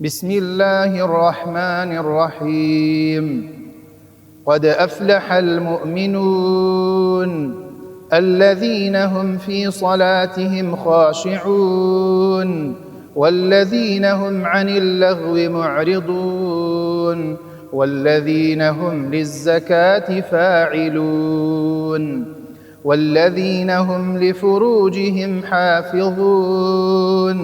بسم الله الرحمن الرحيم. قد أفلح المؤمنون الذين هم في صلاتهم خاشعون والذين هم عن اللغو معرضون والذين هم للزكاة فاعلون والذين هم لفروجهم حافظون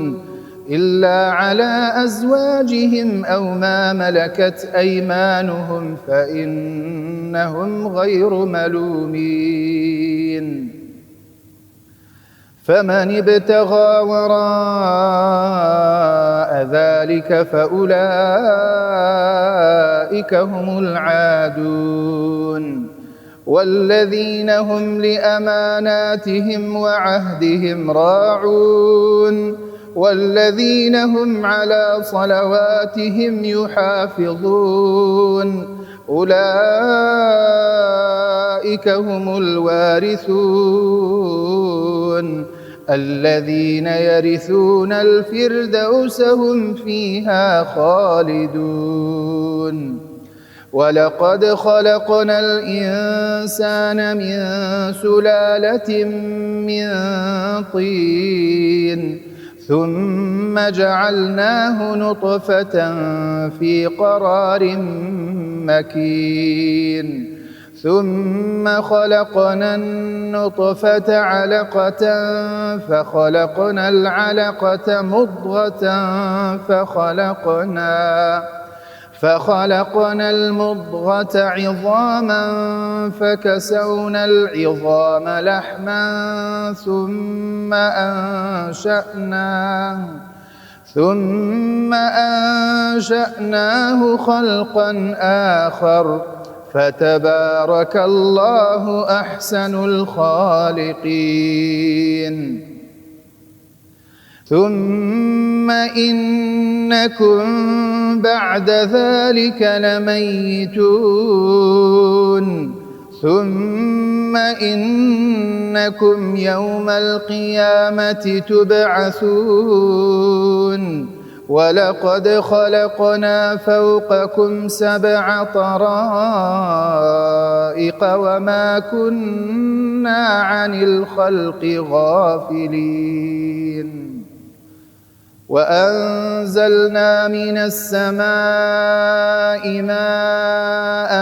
إلا على أزواجهم أو ما ملكت أيمانهم فإنهم غير ملومين. فمن ابتغى وراء ذلك فأولئك هم العادون والذين هم لأماناتهم وعهدهم راعون والذين هم على صلواتهم يحافظون أولئك هم الوارثون الذين يرثون الفردوس هم فيها خالدون. ولقد خلقنا الإنسان من سلالة من طين ثم جعلناه نطفة في قرار مكين ثم خلقنا النطفة علقة فخلقنا العلقة مضغة فخلقنا المضغة عظاما فكسونا العظام لحما ثم أنشأناه خلقا آخر فتبارك الله أحسن الخالقين. ثم إنكم بعد ذلك لميتون ثم إنكم يوم القيامة تبعثون ولقد خلقنا فوقكم 7 طرائق وما كنا عن الخلق غافلين. وأنزلنا من السماء ماء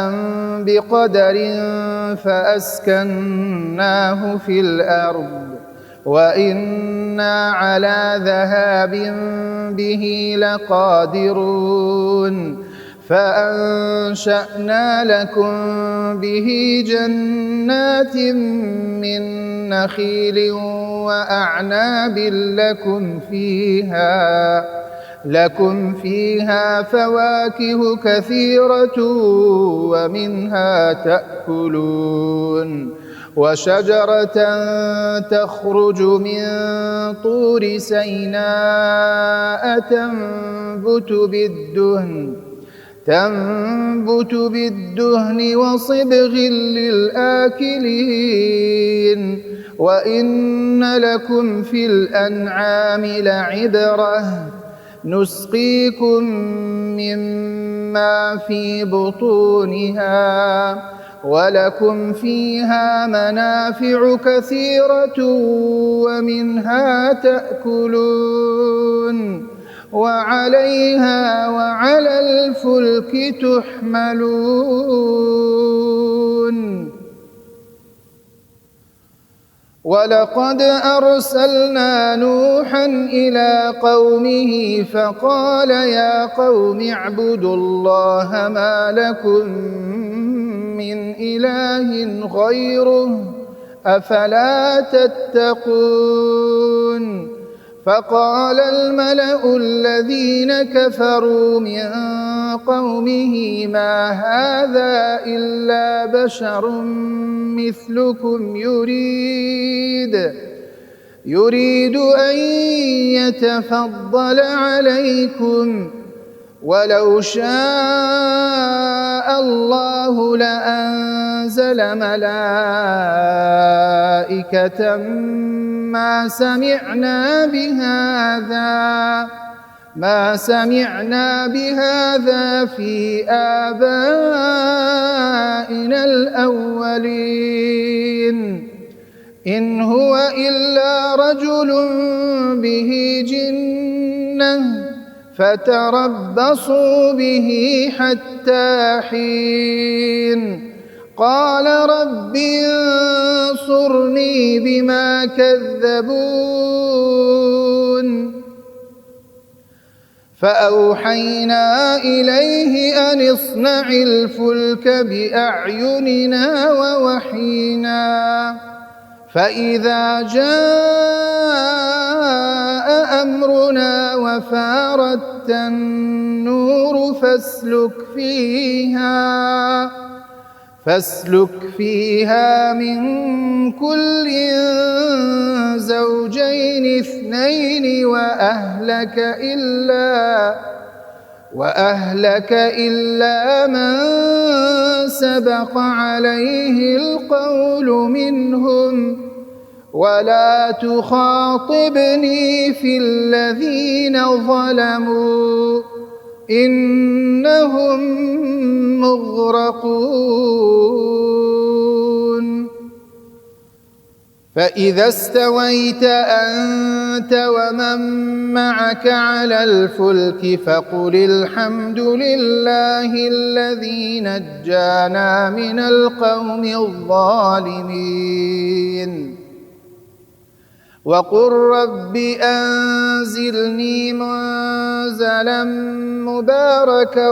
بقدر فأسكناه في الأرض وإنا على ذهاب به لقادرون فأنشأنا لكم به جنات من نخيل وأعناب لكم فيها فواكه كثيرة ومنها تأكلون وشجرة تخرج من طور سيناء تنبت بالدهن وصبغ للآكلين وإن لكم في الأنعام لعبرة نسقيكم مما في بطونها ولكم فيها منافع كثيرة ومنها تأكلون وعليها وعلى الفلك تحملون. ولقد أرسلنا نوحا إلى قومه فقال يا قوم اعبدوا الله ما لكم من إله غيره أفلا تتقون. فقال الملأ الذين كفروا من قومه ما هذا إلا بشر مثلكم يريد أن يتفضل عليكم ولو شاء الله لأنزل ملائكة ما سمعنا بهذا ما سمعنا بهذا في آبائنا الأولين إن هو إلا رجل به جنة فتربصوا به حتى حين قال رب انصرني بما كذبون فأوحينا إليه أن اصنع الفلك بأعيننا ووحينا فإذا جاء أمرنا وفارت النور فاسلك فيها من كل زوجين اثنين وأهلك إلا من سبق عليه القول منهم ولا تخاطبني في الذين ظلموا إنهم مغرقون فإذا استويت أنت ومن معك على الفلك فقل الحمد لله الذي نجانا من القوم الظالمين وقل رب أنزلني منزلا مباركا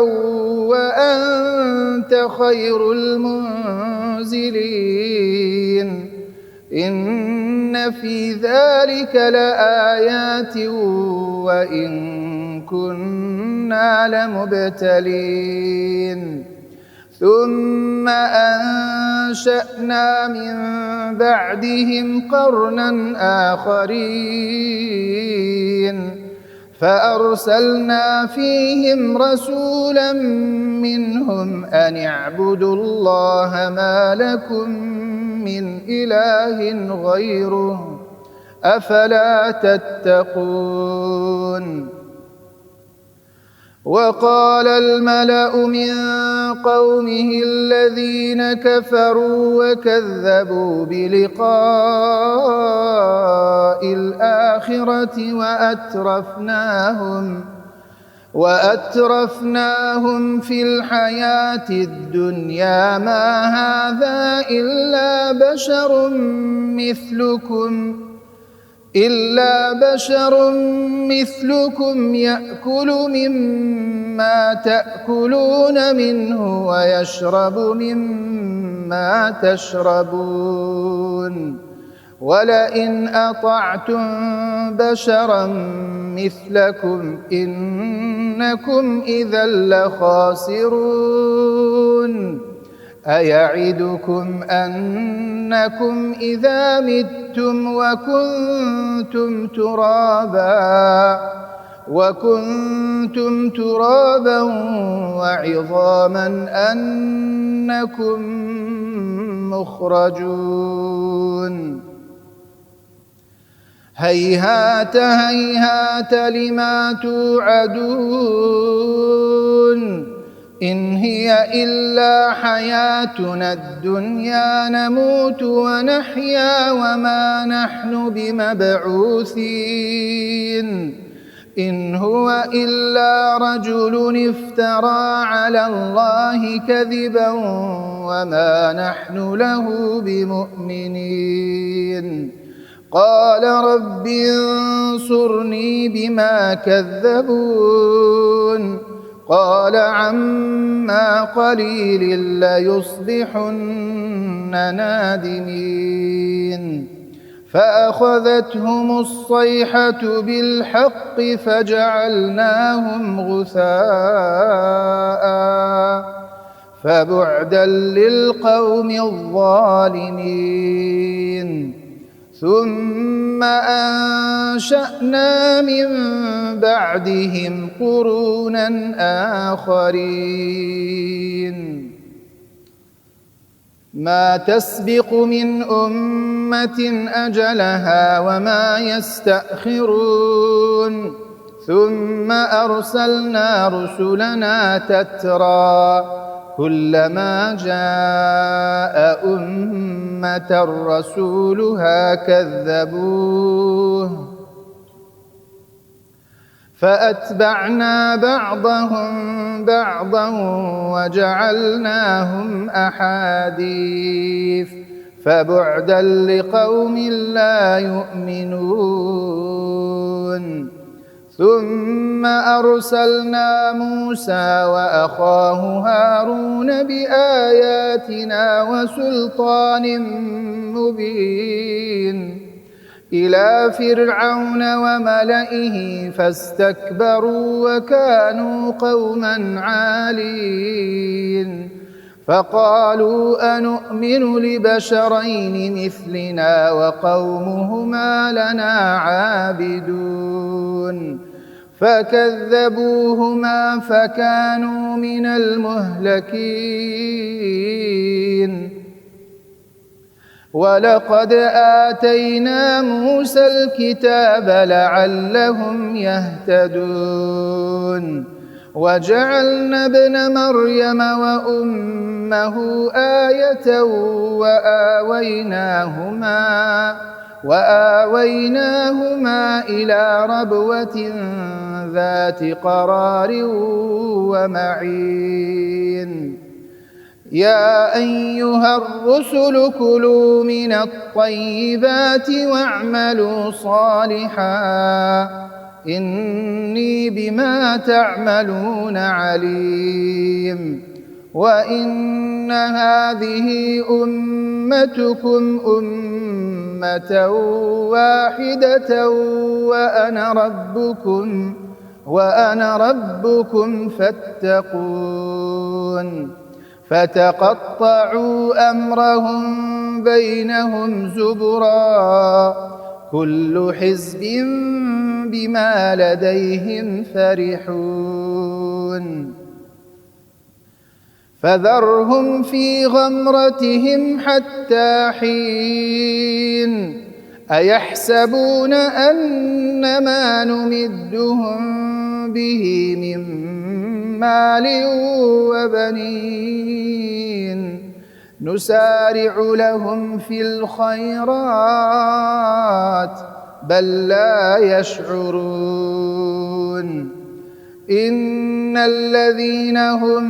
وأنت خير المنزلين إن في ذلك لآيات وإن كنا لمبتلين ثم أنشأنا من بعدهم قرنا آخرين فأرسلنا فيهم رسولا منهم أن اعبدوا الله ما لكم من إله غيره أفلا تتقون وقال الملأ من قومه الذين كفروا وكذبوا بلقاء الآخرة وأترفناهم في الحياة الدنيا ما هذا إلا بشر مثلكم يأكل مما تأكلون منه ويشرب مما تشربون ولئن أطعتم بشرا مثلكم إنكم إذا لخاسرون أيعدكم أنكم إذا متم وكنتم ترابا وعظاما أنكم مخرجون هيهات هيهات لما توعدون إن هي إلا حياتنا الدنيا نموت ونحيا وما نحن بمبعوثين إن هو إلا رجل افترى على الله كذبا وما نحن له بمؤمنين قال رب انصرني بما كذبون قال عما قليل ليصبحن نادمين فأخذتهم الصيحة بالحق فجعلناهم غثاء فبعدا للقوم الظالمين ثم أنشأنا من بعدهم قرونا آخرين ما تسبق من أمة أجلها وما يستأخرون ثم أرسلنا رسلنا تترى كلما جاء أمة رسولها كذبوه فأتبعنا بعضهم بعضا وجعلناهم أحاديث فبعدا لقوم لا يؤمنون ثم أرسلنا موسى وأخاه هارون بآياتنا وسلطان مبين إلى فرعون وملئه فاستكبروا وكانوا قوما عالين فقالوا أنؤمن لبشرين مثلنا وقومهما لنا عابدون فكذبوهما فكانوا من المهلكين ولقد آتينا موسى الكتاب لعلهم يهتدون وجعلنا ابن مريم وأمه آية وآويناهما إلى ربوة ذات قرار ومعين يا أيها الرسل كلوا من الطيبات واعملوا صالحا إني بما تعملون عليم وإن هذه أمتكم أمة واحدة وأنا ربكم فاتقون فتقطعوا أمرهم بينهم زبرا كل حزب بما لديهم فرحون فذرهم في غمرتهم حتى حين أيحسبون أن ما نمدهم به من مال وبنين نسارع لهم في الخيرات بل لا يشعرون إن الذين هم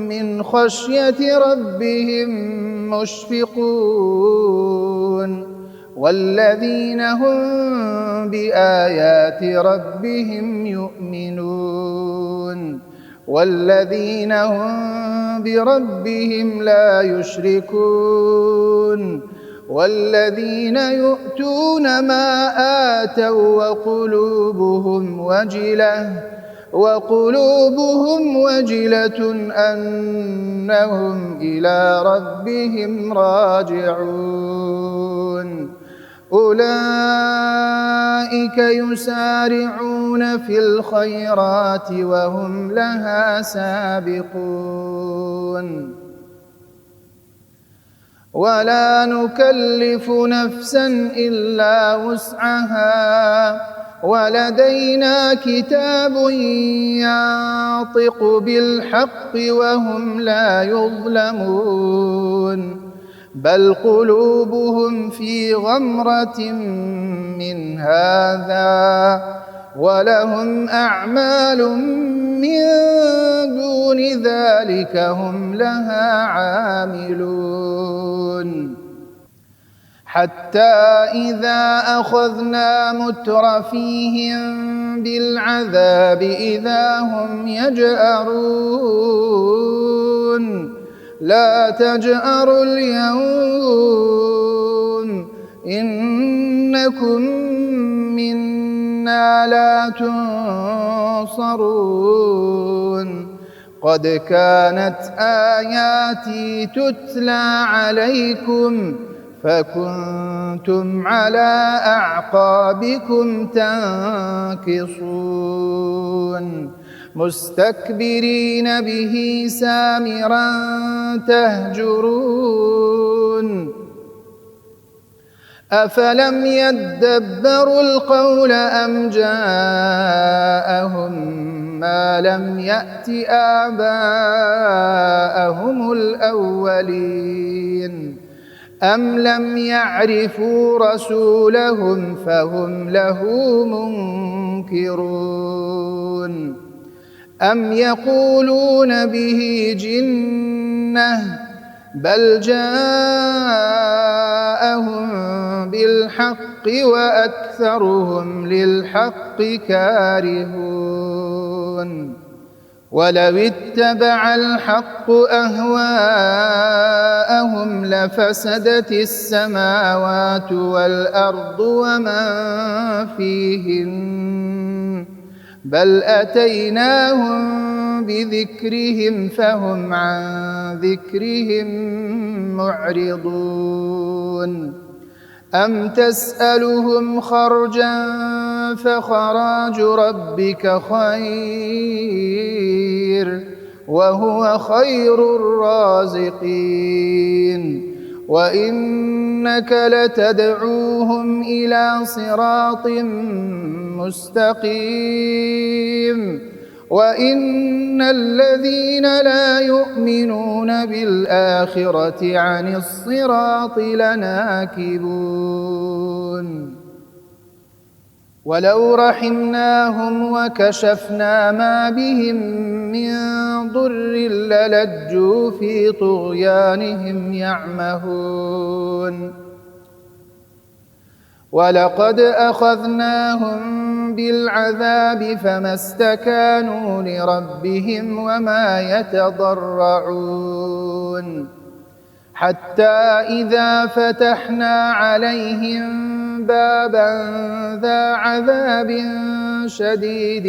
من خشية ربهم مشفقون والذين هم بآيات ربهم يؤمنون والذين هم بربهم لا يشركون والذين يؤتون ما آتوا وقلوبهم وجلة أنهم إلى ربهم راجعون أولئك يسارعون في الخيرات وهم لها سابقون ولا نكلف نفسا إلا وسعها ولدينا كتاب ينطق بالحق وهم لا يظلمون بل قلوبهم في غمرة من هذا ولهم أعمال من دون ذلك هم لها عاملون حتى إذا أخذنا مترفيهم بالعذاب إذا هم يجأرون لا تجأروا اليوم إنكم منا لا تنصرون قد كانت آياتي تتلى عليكم فكنتم على أعقابكم تنكصون مستكبرين به سامرا تهجرون أفلم يدبروا القول أم جاءهم ما لم يأت آباءهم الأولين أم لم يعرفوا رسولهم فهم له منكرون أم يقولون به جنة بل جاءهم بالحق وأكثرهم للحق كارهون ولو اتبع الحق أهواءهم لفسدت السماوات والأرض ومن فيهن بل أتيناهم بذكرهم فهم عن ذكرهم معرضون أم تسألهم خرجا فخراج ربك خير وهو خير الرازقين وإنك لتدعوهم إلى صراط مستقيم وإن الذين لا يؤمنون بالآخرة عن الصراط لناكبون ولو رحمناهم وكشفنا ما بهم من ضر للجوا في طغيانهم يعمهون ولقد أخذناهم بالعذاب فما استكانوا لربهم وما يتضرعون حتى إذا فتحنا عليهم بابا ذا عذاب شديد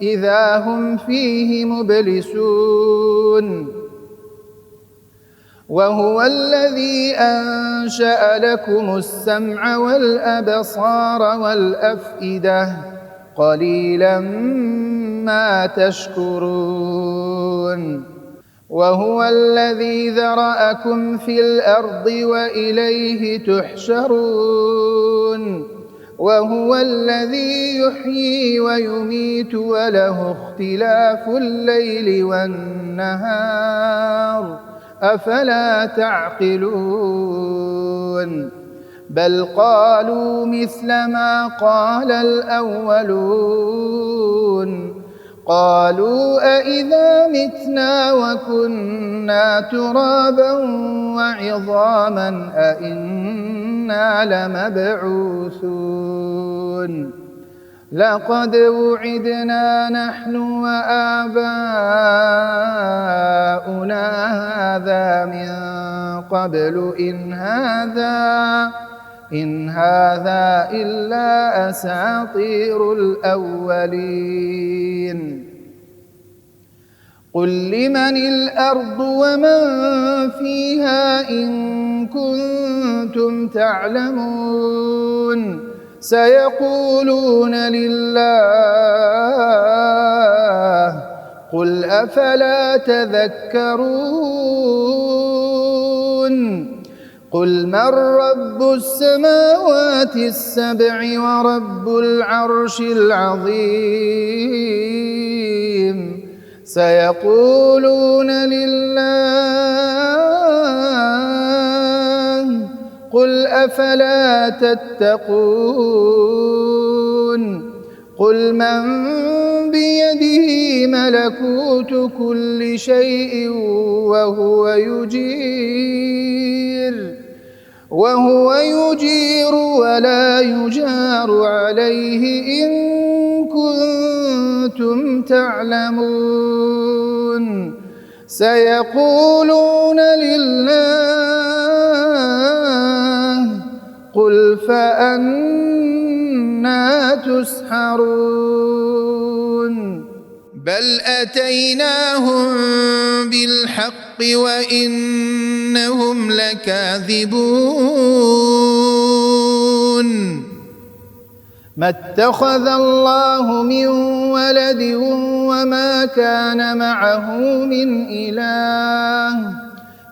إذا هم فيه مبلسون وهو الذي أنشأ لكم السمع والأبصار والأفئدة قليلا ما تشكرون وهو الذي ذرأكم في الأرض وإليه تحشرون وهو الذي يحيي ويميت وله اختلاف الليل والنهار أفلا تعقلون بل قالوا مثل ما قال الأولون قالوا أإذا متنا وكنا ترابا وعظاما أإنا لمبعوثون لقد وعدنا نحن وآباؤنا هذا من قبل إن هذا إلا أساطير الأولين قل لمن الأرض ومن فيها إن كنتم تعلمون سيقولون لله قل أفلا تذكرون قل من رب السماوات السبع ورب العرش العظيم سيقولون لله قل أفلا تتقون قل من بيده ملكوت كل شيء وهو يجير ولا يجار عليه إن كنتم تعلمون سيقولون لله قل فأنا تسحرون بل أتيناهم بالحق وإنهم لكاذبون ما اتخذ الله من ولد وما كان معه من إله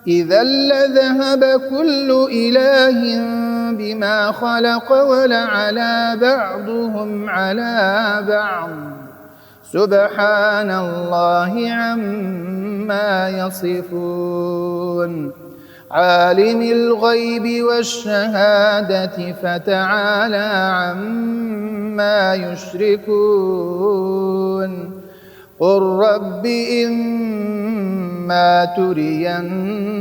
إذا لذهب كل إله بما خلق ولعلى بعضهم على بعض سبحان الله عما يصفون عالم الغيب والشهادة فتعالى عما يشركون قل رب إما تريني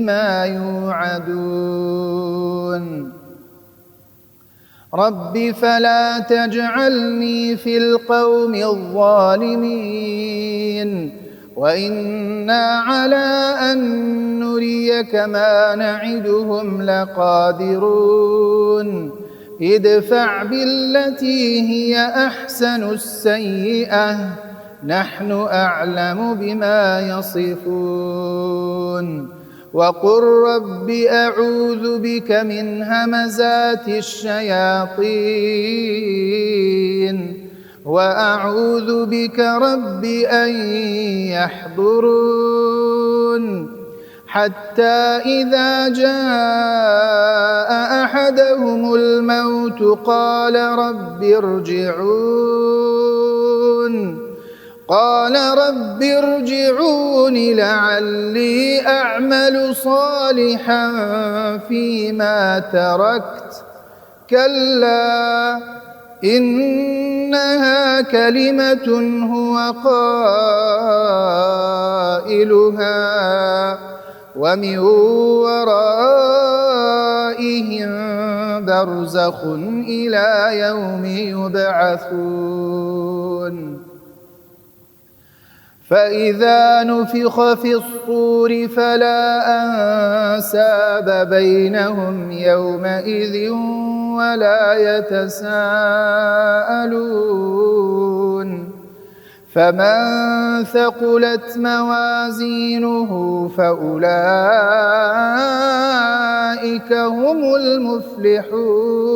ما يوعدون رب فلا تجعلني في القوم الظالمين وإنا على أن نريك ما نعدهم لقادرون ادفع بالتي هي أحسن السيئة نحن أعلم بما يصفون وقل رب أعوذ بك من همزات الشياطين وأعوذ بك رب أن يحضرون حتى إذا جاء أحدهم الموت قال رب ارجعون لعلي أعمل صالحا فيما تركت كلا إنها كلمة هو قائلها ومن ورائهم برزخ إلى يوم يبعثون فإذا نفخ في الصور فلا أنساب بينهم يومئذ ولا يتساءلون فمن ثقلت موازينه فأولئك هم المفلحون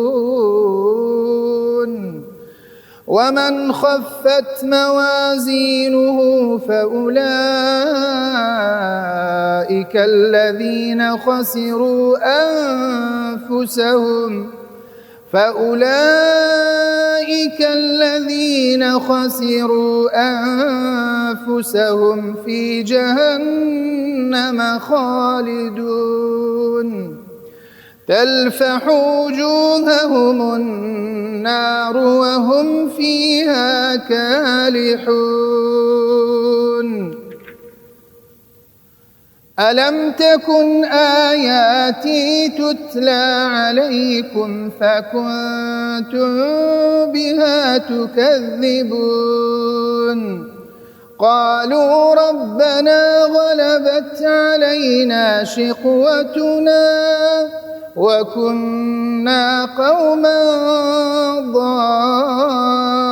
ومن خفت موازينه فأولئك الذين خسروا أنفسهم في جهنم خالدون تلفح وجوههم النار وهم فيها كالحون ألم تكن آياتي تتلى عليكم فكنتم بها تكذبون قالوا ربنا غلبت علينا شقوتنا وكنا قوما ضالين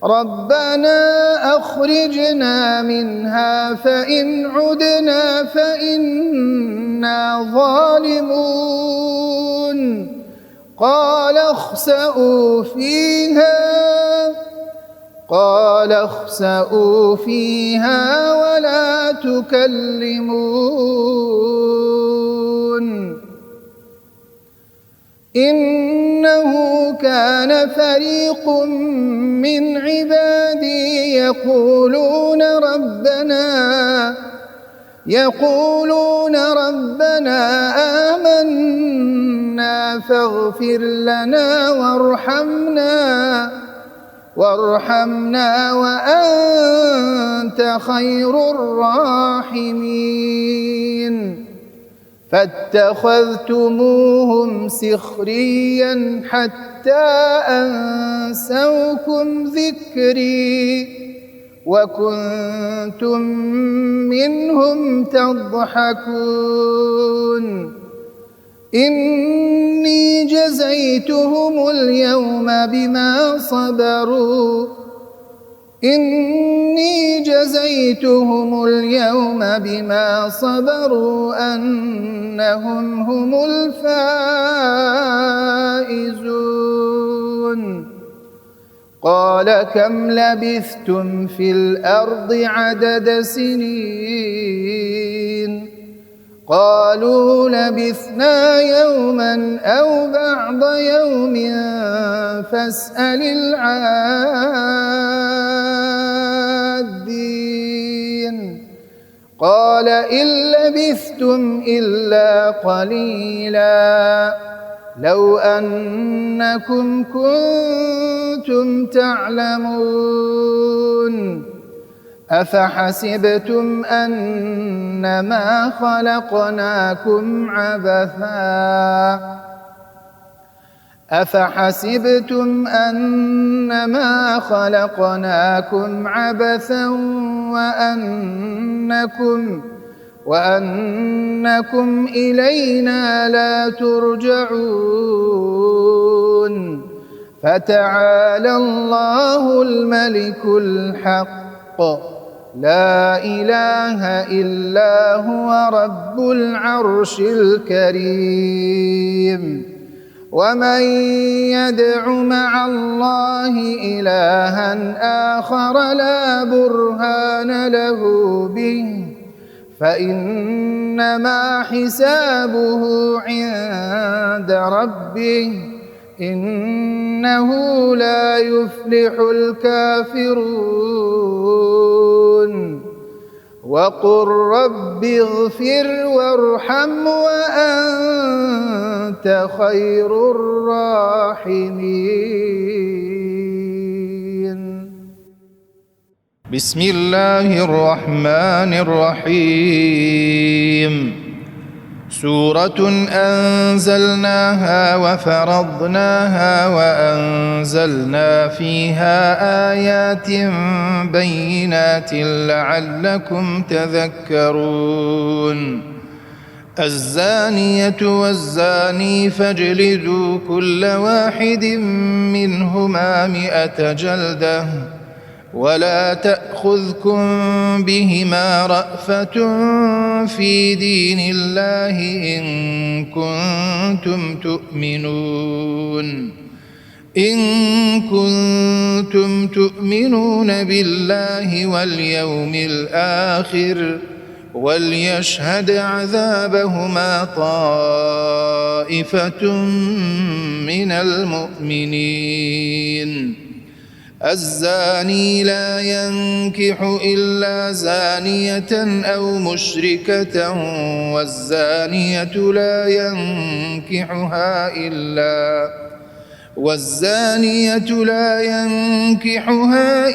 ربنا أخرجنا منها فإن عدنا فإنا ظالمون قال اخسئوا فيها ولا تكلمون إنه كان فريق من عبادي يقولون ربنا آمنا فاغفر لنا وارحمنا وأنت خير الراحمين فاتخذتموهم سخريا حتى أنسوكم ذكري وكنتم منهم تضحكون إني جزيتهم اليوم بما صبروا أنهم هم الفائزون قال كم لبثتم في الأرض عدد سنين قالوا لبثنا يوما أو بعض يوم فاسأل العادين قال إن لبثتم إلا قليلا لو أنكم كنتم تعلمون أفحسبتم أنما خلقناكم عبثا وأنكم إلينا لا ترجعون فتعالى الله الملك الحق لا إله إلا هو رب العرش الكريم ومن يدع مع الله إلها آخر لا برهان له به فإنما حسابه عند ربه إنه لا يفلح الكافرون وقل رب اغفر وارحم وأنت خير الراحمين. بسم الله الرحمن الرحيم. سورة أنزلناها وفرضناها وأنزلنا فيها آيات بينات لعلكم تذكرون. الزانية والزاني فاجلدوا كل واحد منهما 100 جلدة ولا تأخذكم بهما رأفة في دين الله إن كنتم تؤمنون بالله واليوم الآخر وليشهد عذابهما طائفة من المؤمنين. الزاني لا ينكح إلا زانية أو مشركة والزانية لا ينكحها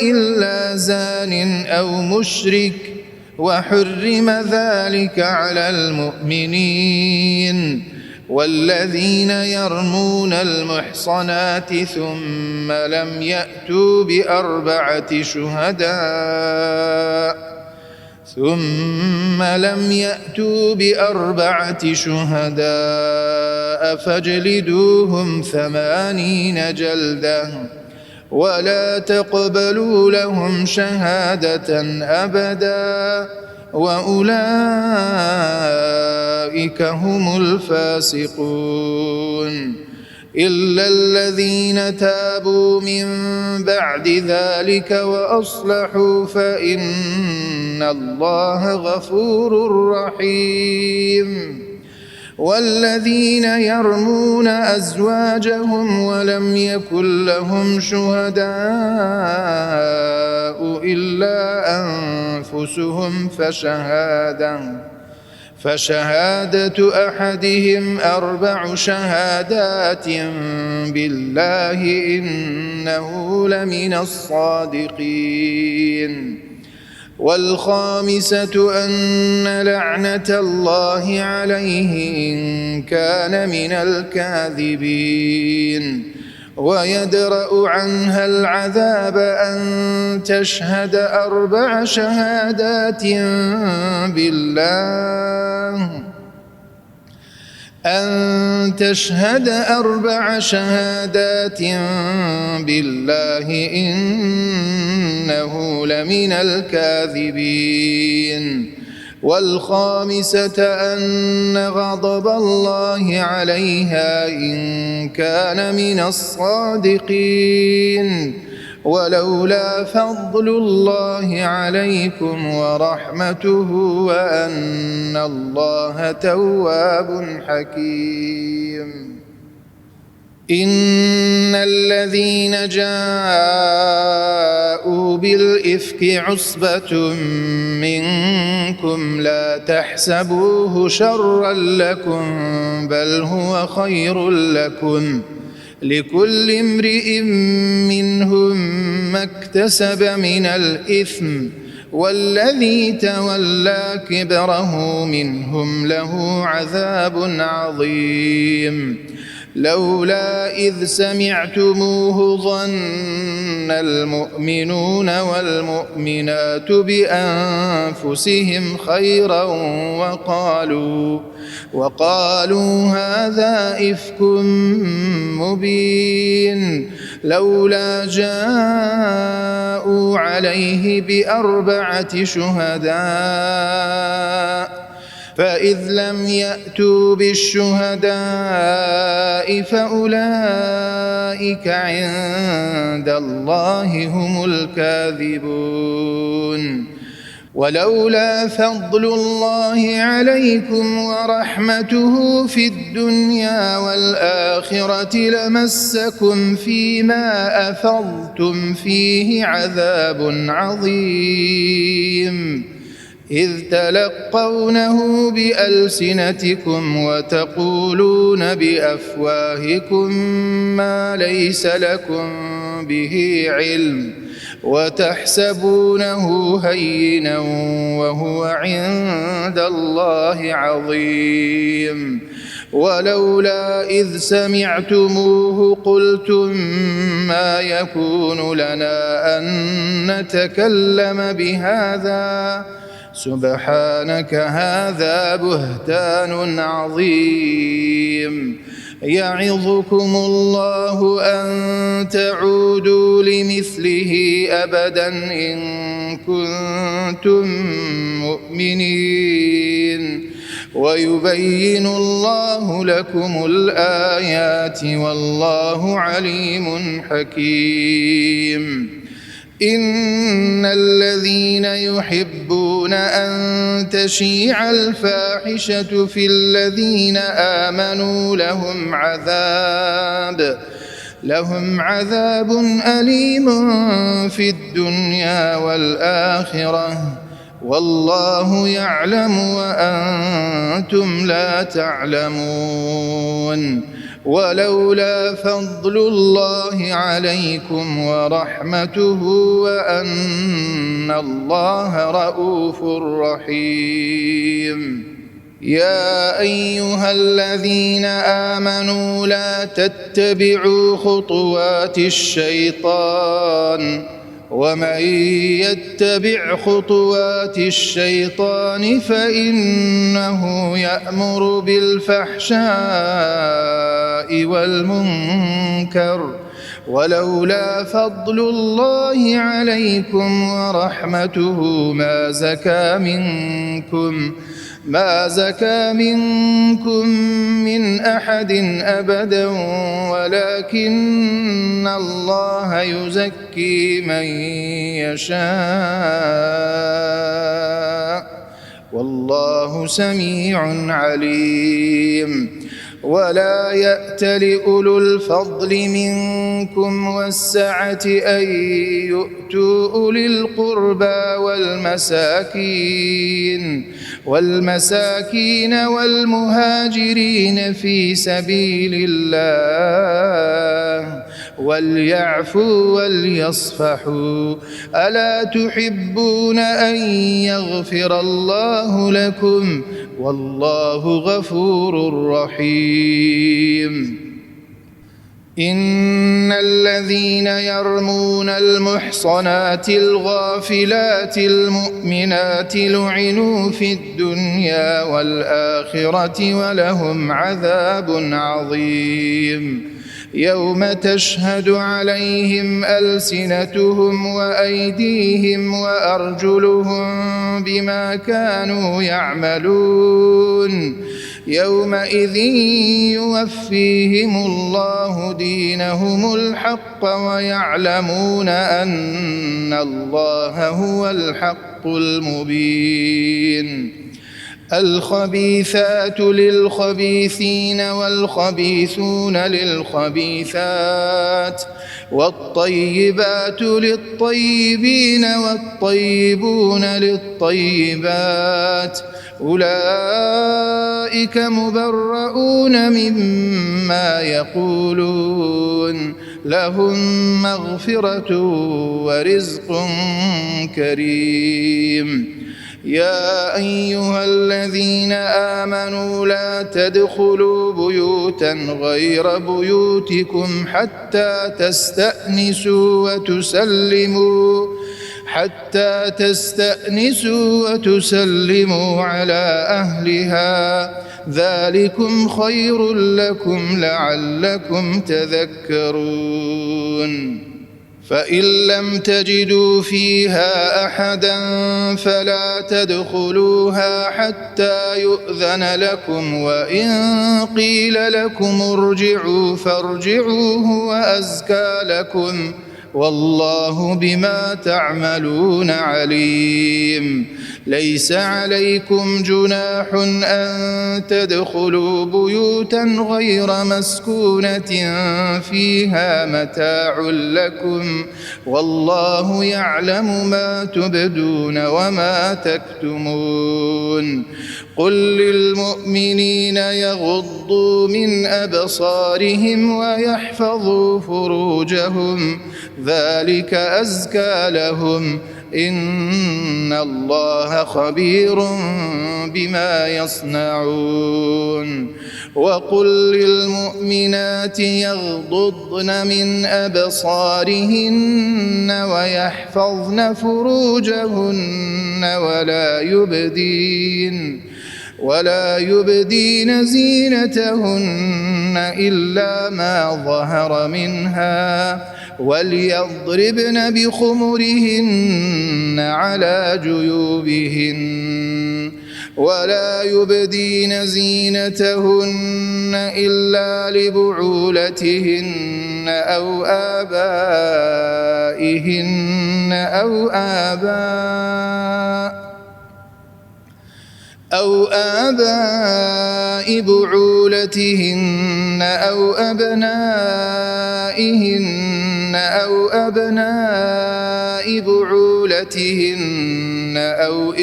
إلا زان أو مشرك وحرم ذلك على المؤمنين. والذين يرمون المحصنات ثم لم يأتوا بأربعة شهداء فاجلدوهم 80 جلدة ولا تقبلوا لهم شهادة أبدا وأولئك هم الفاسقون. إلا الذين تابوا من بعد ذلك وأصلحوا فإن الله غفور رحيم. والذين يرمون أزواجهم ولم يكن لهم شهداء إلا أنفسهم فشهادة أحدهم 4 شهادات بالله إنه لمن الصادقين. والخامسة أن لعنة الله عليه إن كان من الكاذبين. ويدرأ عنها العذاب أن تشهد 4 شهادات بالله إنه لمن الكاذبين. والخامسة أن غضب الله عليها إن كان من الصادقين. ولولا فضل الله عليكم ورحمته وأن الله تواب حكيم. إن الذين جاءوا بالإفك عصبة منكم لا تحسبوه شرا لكم بل هو خير لكم، لكل امرئ منهم ما اكتسب من الإثم، والذي تولى كبره منهم له عذاب عظيم. لولا إذ سمعتموه ظن المؤمنون والمؤمنات بأنفسهم خيرا وقالوا هذا إفك مبين. لولا جاءوا عليه بأربعة شهداء فإذ لم يأتوا بالشهداء فأولئك عند الله هم الكاذبون. ولولا فضل الله عليكم ورحمته في الدنيا والآخرة لمسكم فيما أفضتم فيه عذاب عظيم، إذ تلقونه بألسنتكم وتقولون بأفواهكم ما ليس لكم به علم، وتحسبونه هينا وهو عند الله عظيم. ولولا إذ سمعتموه قلتم ما يكون لنا أن نتكلم بهذا سبحانك هذا بهتان عظيم. يعظكم الله أن تعودوا لمثله أبدا إن كنتم مؤمنين، ويبين الله لكم الآيات والله عليم حكيم. إن الذين يحبون أن تشيع الفاحشة في الذين آمنوا لهم عذاب أليم في الدنيا والآخرة، والله يعلم وأنتم لا تعلمون. ولولا فضل الله عليكم ورحمته وأن الله رءوف رحيم. يا أيها الذين آمنوا لا تتبعوا خطوات الشيطان، ومن يتبع خطوات الشيطان فإنه يأمر بالفحشاء والمنكر، ولولا فضل الله عليكم ورحمته ما زكى منكم من أحد أبدا، ولكن الله يزكي من يشاء والله سميع عليم. ولا يأتل أولو الفضل منكم والسعة أن يؤتوا أولي القربى والمساكين والمهاجرين في سبيل الله وليعفوا وليصفحوا. ألا تحبون أن يغفر الله لكم والله غفور رحيم. إن الذين يرمون المحصنات الغافلات المؤمنات لعنوا في الدنيا والآخرة ولهم عذاب عظيم. يوم تشهد عليهم ألسنتهم وأيديهم وأرجلهم بما كانوا يعملون يومئذ يوفيهم الله دينهم الحق ويعلمون أن الله هو الحق المبين. الخبيثات للخبيثين والخبيثون للخبيثات والطيبات للطيبين والطيبون للطيبات أولئك مبرؤون مما يقولون لهم مغفرة ورزق كريم. يا أيها الذين آمنوا لا تدخلوا بيوتا غير بيوتكم حتى تستأنسوا وتسلموا على أهلها ذلكم خير لكم لعلكم تذكرون. فإن لم تجدوا فيها أحدا فلا تدخلوها حتى يؤذن لكم، وإن قيل لكم ارجعوا فارجعوا هو أزكى لكم والله بما تعملون عليم. ليس عليكم جناح أن تدخلوا بيوتا غير مسكونة فيها متاع لكم والله يعلم ما تبدون وما تكتمون. قل للمؤمنين يغضوا من أبصارهم ويحفظوا فروجهم ذلك أزكى لهم إن الله خبير بما يصنعون. وقل للمؤمنات يغضضن من أبصارهن ويحفظن فروجهن ولا يبدين زينتهن إلا ما ظهر منها وليضربن بخمرهن على جيوبهن ولا يبدين زينتهن إلا لبعولتهن أو آبائهن أو آباء بعولتهن أو أبنائهن أو أبناء بعولتهن أو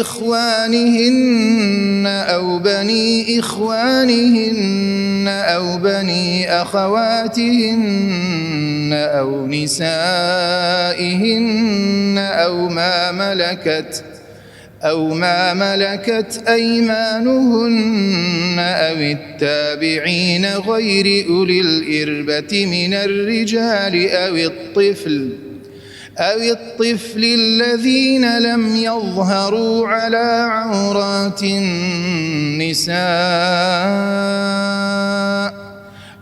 إخوانهن أو بني إخوانهن أو بني أخواتهن أو نسائهن أو ما ملكت أيمانهن أو التابعين غير أولي الإربة من الرجال أو الطفل الذين لم يظهروا على عورات النساء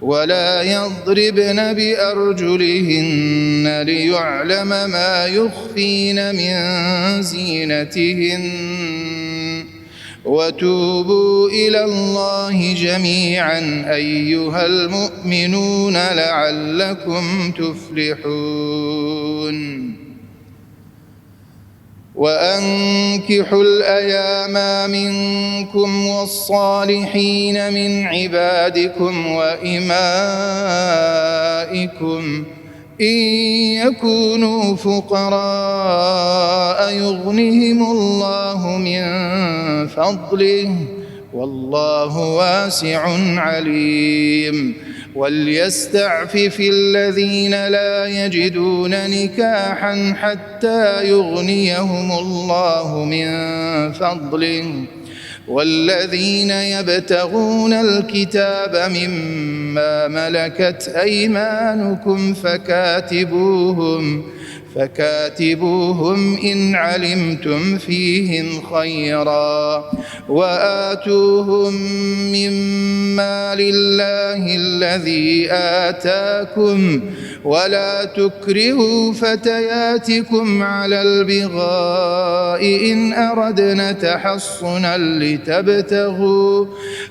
ولا يضربن بأرجلهن ليعلم ما يخفين من زينتهن وتوبوا إلى الله جميعا أيها المؤمنون لعلكم تفلحون. وأنكحوا الأيام منكم والصالحين من عبادكم وإمائكم إن يكونوا فقراء يغنهم الله من فضله والله واسع عليم. وليستعفف الذين لا يجدون نكاحا حتى يغنيهم الله من فضله والذين يبتغون الكتاب مما ملكت أيمانكم فكاتبوهم إن علمتم فيهم خيرا وآتوهم مما لله الذي آتاكم ولا تكرهوا فتياتكم على البغاء إن أردنا تحصنا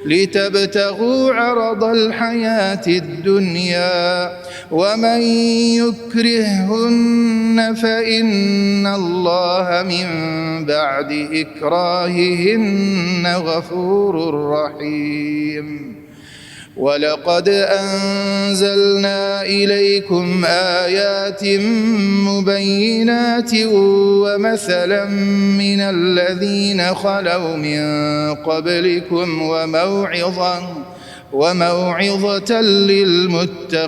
لتبتغوا عرض الحياة الدنيا ومن يكرههن فإن الله من بعد إكراههن غفور رحيم. ولقد أنزلنا إليكم آيات مبينات ومثلا من الذين خلوا من قبلكم وموعظة للمتقين.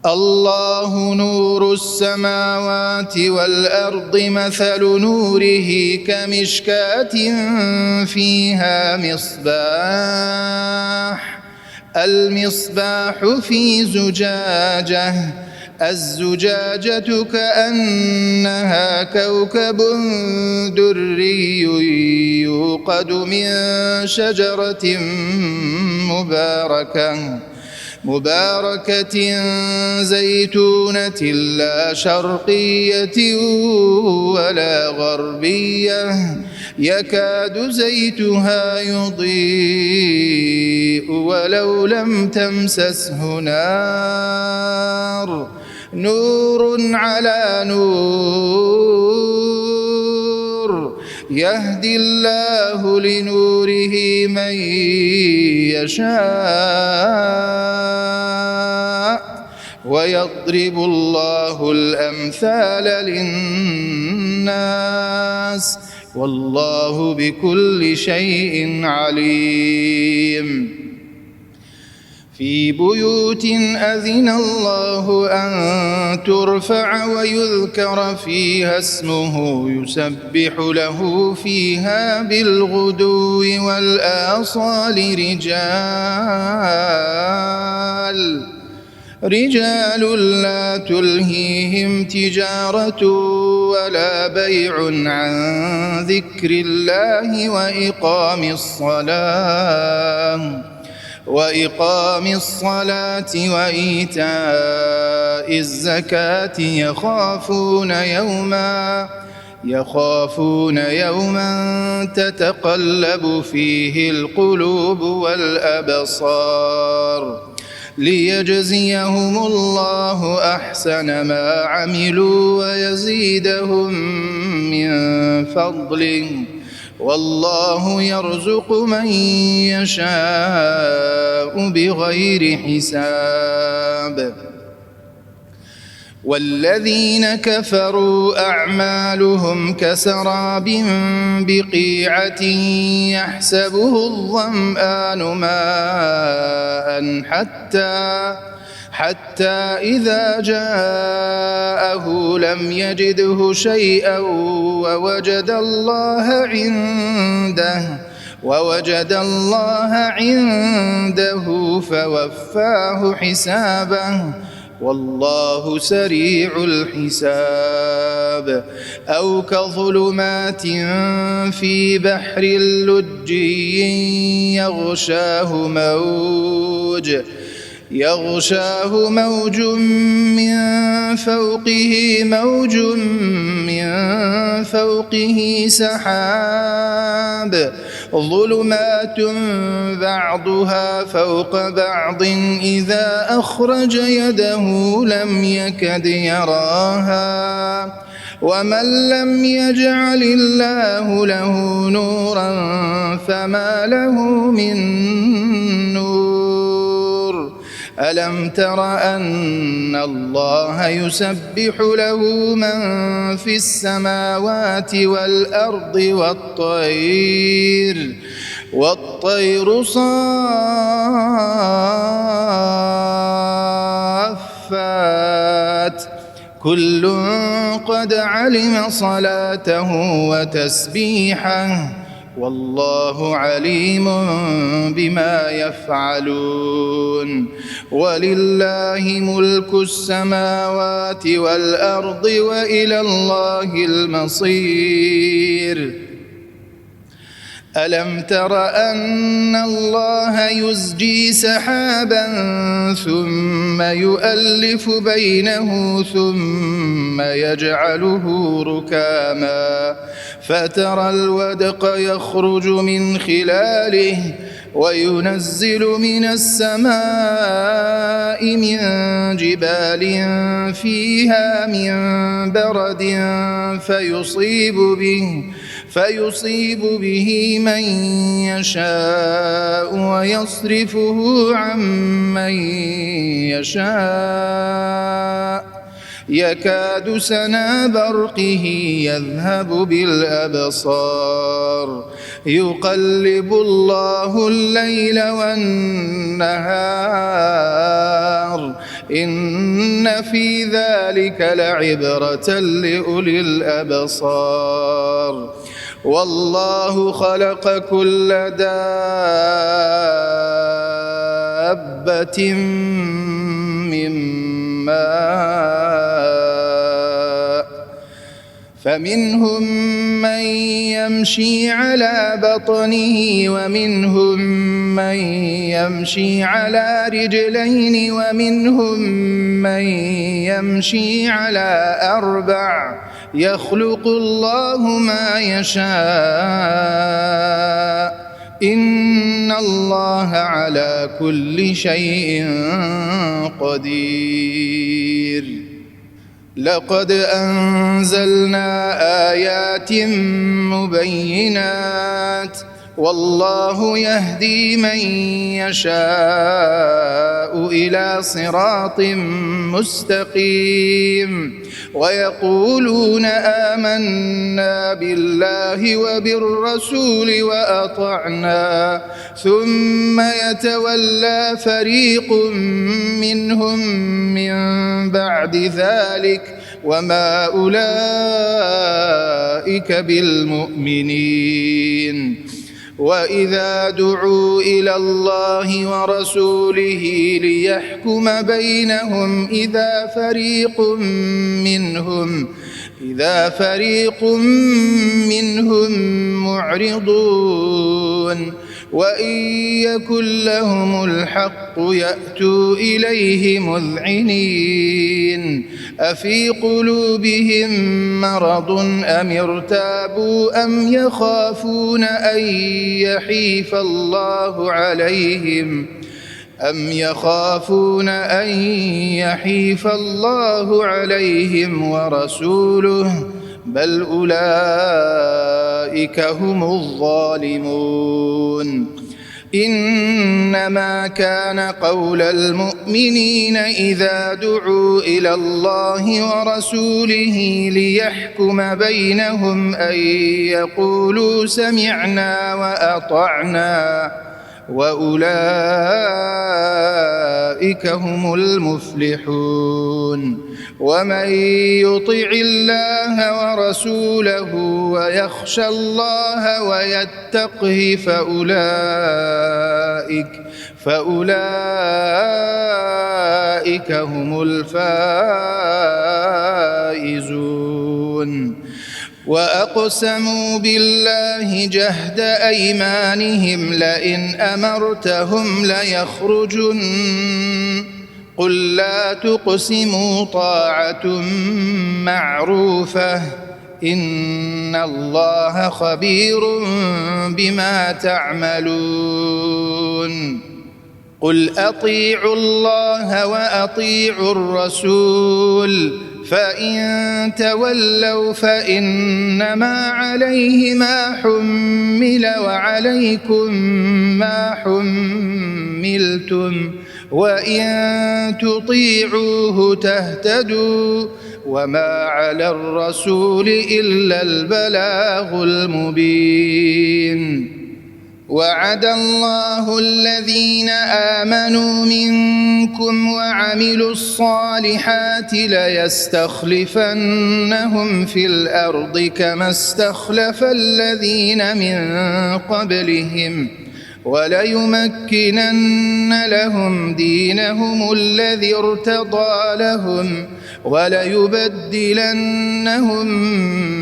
الله نور السماوات والأرض مثل نوره كمشكاة فيها المصباح في زجاجة الزجاجة كأنها كوكب دري يوقد من شجرة مباركة زيتونة لا شرقية ولا غربية يكاد زيتها يضيء ولو لم تمسسه نار نور على نور يهدي الله لنوره من يشاء ويضرب الله الأمثال للناس والله بكل شيء عليم. في بيوت أذن الله أن ترفع ويذكر فيها اسمه يسبح له فيها بالغدو والآصال رجال لا تلهيهم تجارة ولا بيع عن ذكر الله وإقام الصلاة وإيتاء الزكاة يخافون يوما تتقلب فيه القلوب والأبصار ليجزيهم الله أحسن ما عملوا ويزيدهم من فضله والله يرزق من يشاء بغير حساب. والذين كفروا أعمالهم كسراب بقيعة يحسبه الظمآن ماء حتى إذا جاءه لم يجده شيئا ووجد الله عنده فوفاه حسابه والله سريع الحساب. أو كظلمات في بحر لجي يغشاه موج من فوقه سحاب ظلمات بعضها فوق بعض إذا أخرج يده لم يكد يراها ومن لم يجعل الله له نورا فما له من نور. ألم تر أن الله يسبح له من في السماوات والأرض والطير صافات كل قد علم صلاته وتسبيحه والله عليم بما يفعلون. ولله ملك السماوات والأرض وإلى الله المصير. ألم تر أن الله يزجي سحابا ثم يؤلف بينه ثم يجعله ركاما فترى الودق يخرج من خلاله وينزل من السماء من جبال فيها من برد فيصيب به من يشاء ويصرفه عن من يشاء يكاد سنا برقه يذهب بالأبصار يقلب الله الليل والنهار إن في ذلك لعبرة لأولي الأبصار والله خلق كل دابة من ماء فمنهم من يمشي على بطنه ومنهم من يمشي على رجلين ومنهم من يمشي على أربع يخلق الله ما يشاء إن الله على كل شيء قدير لقد أنزلنا آيات مبينات والله يهدي من يشاء إلى صراط مستقيم ويقولون آمنا بالله وبالرسول وأطعنا ثم يتولى فريق منهم من بعد ذلك وما أولئك بالمؤمنين وإذا دعوا إلى الله ورسوله ليحكم بينهم إذا فريق منهم معرضون وإن يكن لهم الحق يأتوا إليه مذعنين أفي قلوبهم مرض أم ارتابوا أم يخافون أن يحيف الله عليهم ورسوله بل أولئك هم الظالمون إنما كان قول المؤمنين إذا دعوا إلى الله ورسوله ليحكم بينهم أن يقولوا سمعنا وأطعنا وأولئك هم المفلحون ومن يطع الله ورسوله ويخشى الله ويتقه فأولئك هم الفائزون وأقسموا بالله جهد أيمانهم لئن أمرتهم ليخرجن قل لا تقسموا طاعة معروفة إن الله خبير بما تعملون قل أطيعوا الله وأطيعوا الرسول فإن تولوا فإنما عليه ما حمل وعليكم ما حملتم وإن تطيعوه تهتدوا وما على الرسول إلا البلاغ المبين وعد الله الذين آمنوا منكم وعملوا الصالحات ليستخلفنهم في الأرض كما استخلف الذين من قبلهم وليمكنن لهم دينهم الذي ارتضى لهم وليبدلنهم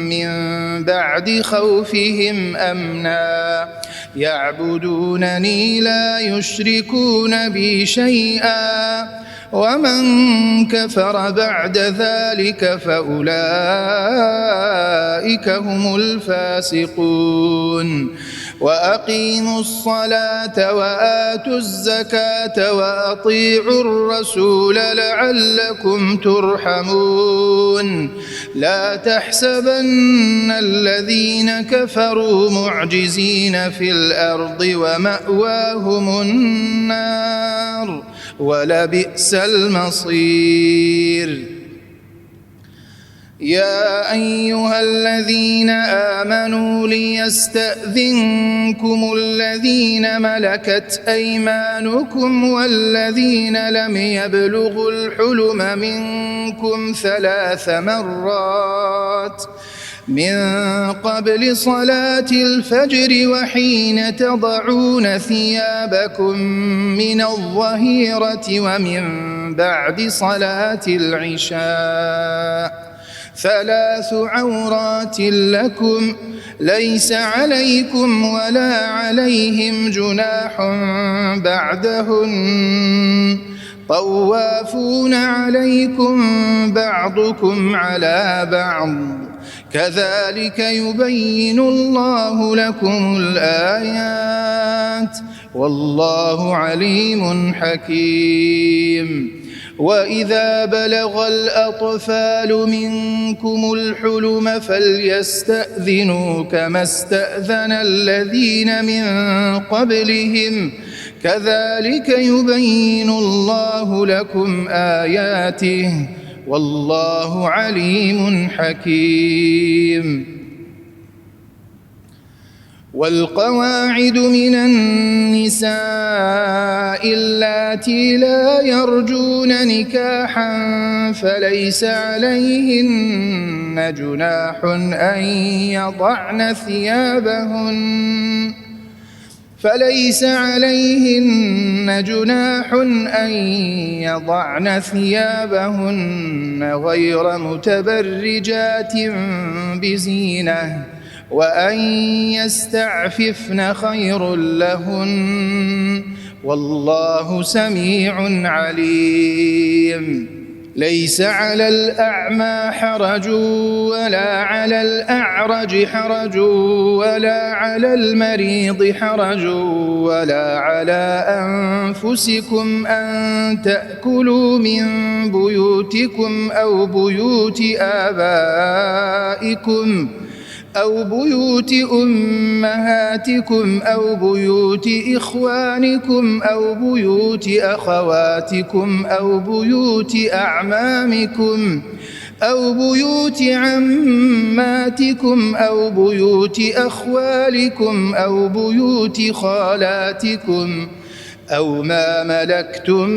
من بعد خوفهم أمنا يعبدونني لا يشركون بي شيئا ومن كفر بعد ذلك فأولئك هم الفاسقون وأقيموا الصلاة وآتوا الزكاة وأطيعوا الرسول لعلكم ترحمون لا تحسبن الذين كفروا معجزين في الأرض ومأواهم النار ولبئس المصير يا أيها الذين آمنوا ليستأذنكم الذين ملكت أيمانكم والذين لم يبلغوا الحلم منكم 3 مرات من قبل صلاة الفجر وحين تضعون ثيابكم من الظهيرة ومن بعد صلاة العشاء 3 عورات لكم ليس عليكم ولا عليهم جناح بعدهن طوافون عليكم بعضكم على بعض كذلك يبين الله لكم الآيات والله عليم حكيم وإذا بلغ الأطفال منكم الحلم فليستأذنوا كما استأذن الذين من قبلهم كذلك يبين الله لكم آياته والله عليم حكيم والقواعد من النساء اللاتي لا يرجون نكاحا فليس عليهن جناح أن يضعن ثيابهن غير متبرجات بزينة وأن يستعففن خير لهن والله سميع عليم ليس على الأعمى حرج ولا على الأعرج حرج ولا على المريض حرج ولا على أنفسكم أن تأكلوا من بيوتكم أو بيوت آبائكم أو بيوت أمهاتكم أو بيوت إخوانكم أو بيوت أخواتكم أو بيوت أعمامكم أو بيوت عماتكم أو بيوت أخوالكم أو بيوت خالاتكم أو ما ملكتم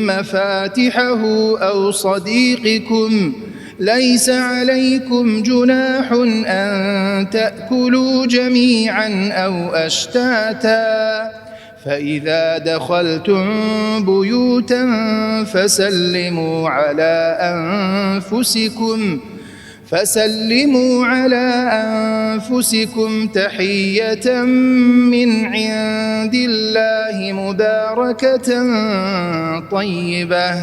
مفاتحه أو صديقكم ليس عليكم جناح أن تأكلوا جميعا أو أشتاتا فإذا دخلتم بيوتا فسلموا على أنفسكم تحية من عند الله مباركة طيبة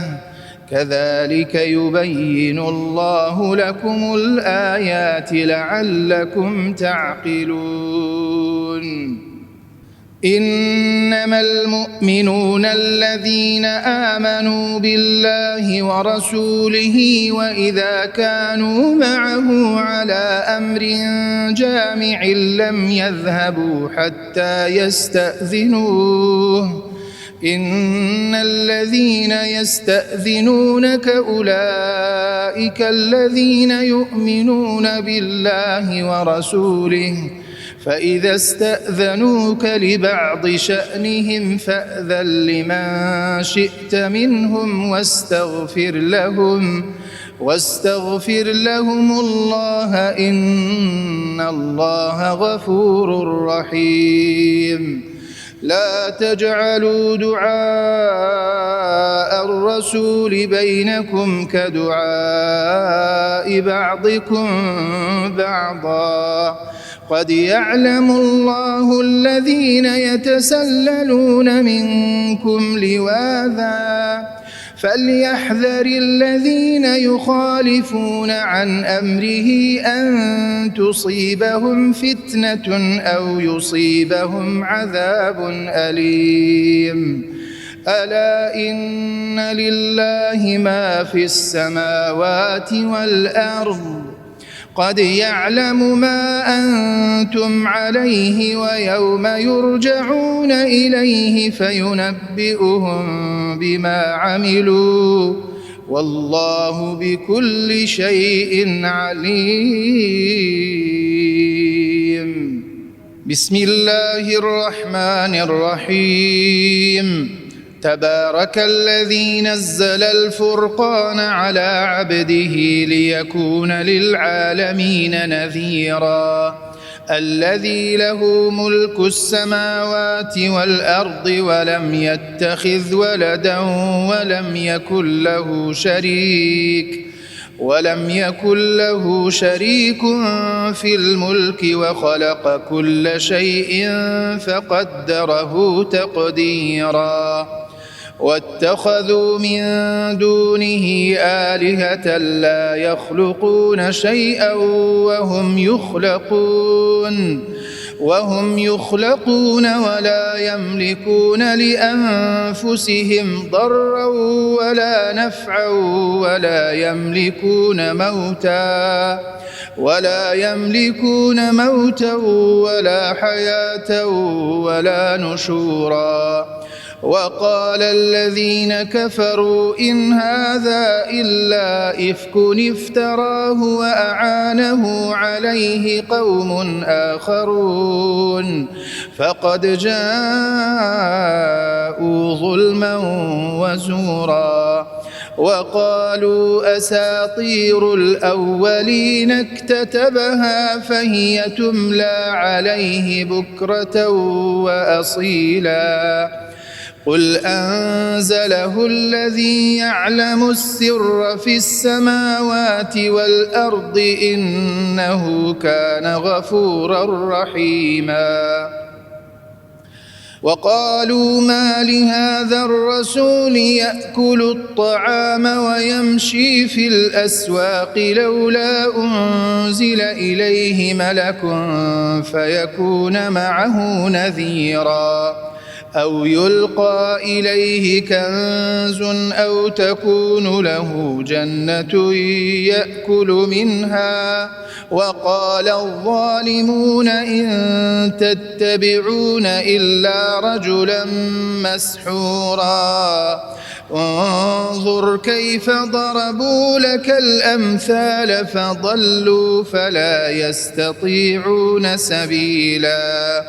كذلك يبين الله لكم الآيات لعلكم تعقلون إنما المؤمنون الذين آمنوا بالله ورسوله وإذا كانوا معه على أمر جامع لم يذهبوا حتى يستأذنوه إن الذين يستأذنونك أولئك الذين يؤمنون بالله ورسوله فإذا استأذنوك لبعض شأنهم فأذن لمن شئت منهم واستغفر لهم الله إن الله غفور رحيم لا تجعلوا دعاء الرسول بينكم كدعاء بعضكم بعضا قد يعلم الله الذين يتسللون منكم لواذا فليحذر الذين يخالفون عن أمره أن تصيبهم فتنة أو يصيبهم عذاب أليم ألا إن لله ما في السماوات والأرض قد يعلم ما أنتم عليه ويوم يرجعون إليه فينبئهم بما عملوا والله بكل شيء عليم. بسم الله الرحمن الرحيم. تبارك الذي نزل الفرقان على عبده ليكون للعالمين نذيرا الذي له ملك السماوات والأرض ولم يتخذ ولدا ولم يكن له شريك في الملك وخلق كل شيء فقدره تقديرا واتخذوا من دونه آلهة لا يخلقون شيئا وهم يخلقون ولا يملكون لأنفسهم ضرا ولا نفعا ولا يملكون موتا ولا حياة ولا نشورا وقال الذين كفروا إن هذا إلا إفك افتراه وأعانه عليه قوم آخرون فقد جاءوا ظلما وزورا وقالوا أساطير الأولين اكتتبها فهي تملى عليه بكرة وأصيلا قل أنزله الذي يعلم السر في السماوات والأرض إنه كان غفورا رحيما وقالوا ما لهذا الرسول يأكل الطعام ويمشي في الأسواق لولا أنزل إليه ملك فيكون معه نذيرا أو يلقى إليه كنز أو تكون له جنة يأكل منها وقال الظالمون إن تتبعون إلا رجلا مسحورا انظر كيف ضربوا لك الأمثال فضلوا فلا يستطيعون سبيلا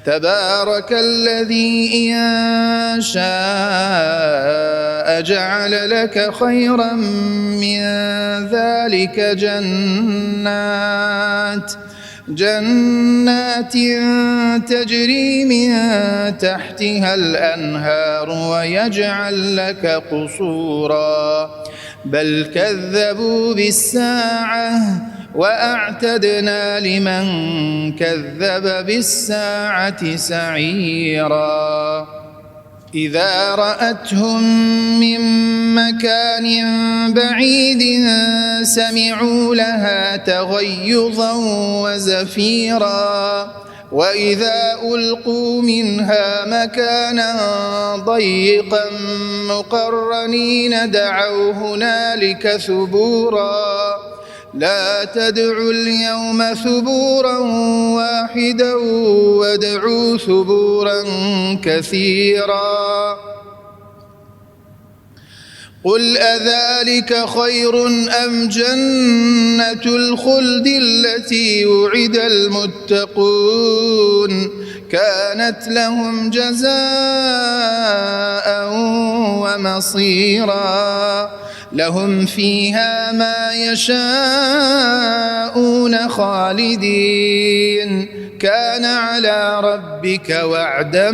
تبارك الذي إن شاء جعل لك خيرا من ذلك جنات تجري من تحتها الأنهار ويجعل لك قصورا بل كذبوا بالساعة وأعتدنا لمن كذب بالساعة سعيرا إذا رأتهم من مكان بعيد سمعوا لها تغيظا وزفيرا وإذا ألقوا منها مكانا ضيقا مقرنين دعوا هنالك ثبورا لا تدعوا اليوم ثبورا واحدا وادعوا ثبورا كثيرا قل أذلك خير أم جنة الخلد التي وعد المتقون كانت لهم جزاء ومصيرا لهم فيها ما يشاءون خالدين كان على ربك وعدا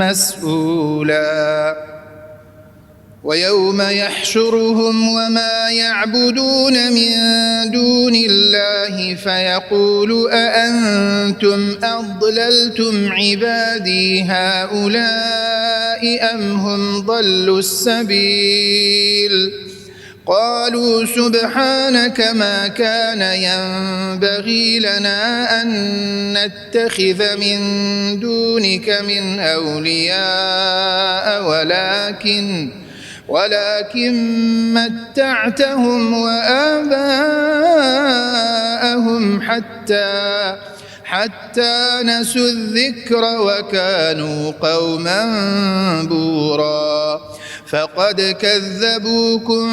مسئولا ويوم يحشرهم وما يعبدون من دون الله فيقول أأنتم أضللتم عبادي هؤلاء أم هم ضلوا السبيل قالوا سبحانك ما كان ينبغي لنا أن نتخذ من دونك من أولياء ولكن متعتهم وآباءهم حتى نسوا الذكر وكانوا قوما بورا فقد كذبوكم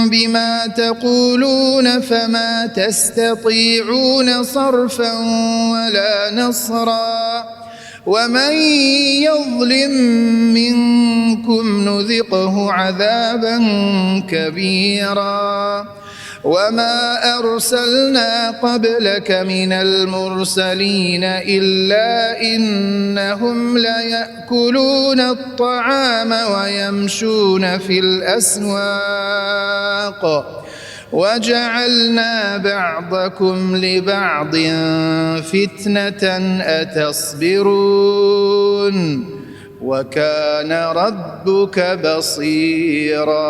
بما تقولون فما تستطيعون صرفا ولا نصرا ومن يظلم منكم نذقه عذابا كبيرا وما أرسلنا قبلك من المرسلين إلا إنهم ليأكلون الطعام ويمشون في الأسواق وجعلنا بعضكم لبعض فتنة أتصبرون وكان ربك بصيراً